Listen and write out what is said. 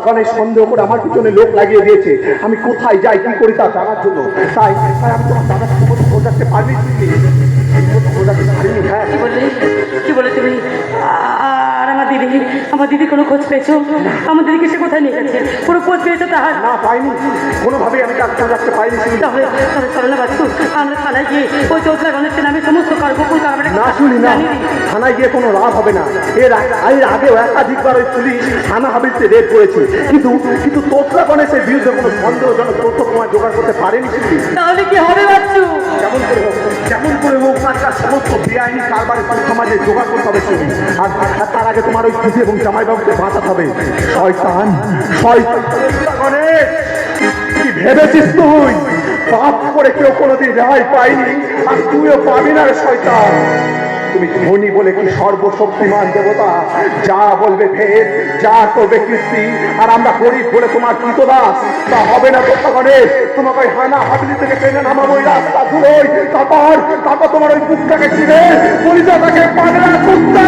গণেশ সন্দেহ করে আমার পিছনে লোক লাগিয়ে দিয়েছে। আমি কোথায় যাই কি করি তা জানার জন্য। তাই আমি তোমার দাদাকে খোঁজ রাখতে পারবি খোঁজ রাখতে পারিনি। হ্যাঁ কি বলে তুমি? আর আমার দিদি কোনো খোঁজ পেয়েছো? আমার দিদিকে সে কোথায় নিয়ে গেছে? কোনো খোঁজ পেয়েছো তাহার? না পাইনি, কোনোভাবেই আমি তার খোঁজ রাখতে পারিনি। তাহলে চলো না বাচ্চু, আমরা থানায় গিয়ে ওই চৌধুরী গণেশের নামে সমস্ত গোপন কারণে না শুনি না, থানায় গিয়ে কোনো লাভ হবে না। এর আগেও একাধিকবার ওই পুলিশ থানা হাবিলতে রেড করেছে, কিন্তু তোতলা গণেশের বিরুদ্ধে কোনো সন্দেহজনক তথ্য প্রমাণ জোগাড় করতে পারেনি। তাহলে কি হবে বাচ্চু? যেমন করে হোক তার সমস্ত বেআইনি কারবারে সমাজে জোগাড় করতে হবে শুনি। আর তার আগে তোমার ওই খুঁজে এবং জামাইবাবুকে বাঁচাতে হবে। শয়তান গণেশ, কি ভেবেছিস তুই পাপ করে কেউ কোনোদিন রেহাই পাইনি, আর তুইও পাবি না রে শয়তান। তুমি ধনী বলে কি সর্বশক্তিমান দেবতা? যা বলবে ভেদ, যা করবে কীর্তি, আর আমরা গরিব বলে তোমার কৃতদাস। তা হবে না তোর গণেশ। তোমাকে ওই হানা হাবলি থেকে টেনে নামাবো ওই রাস্তা ধুলোই, তারপর তোমার ওই বুকটাকে ছিঁড়ে পরিচয়টাকে পাগলা কুত্তা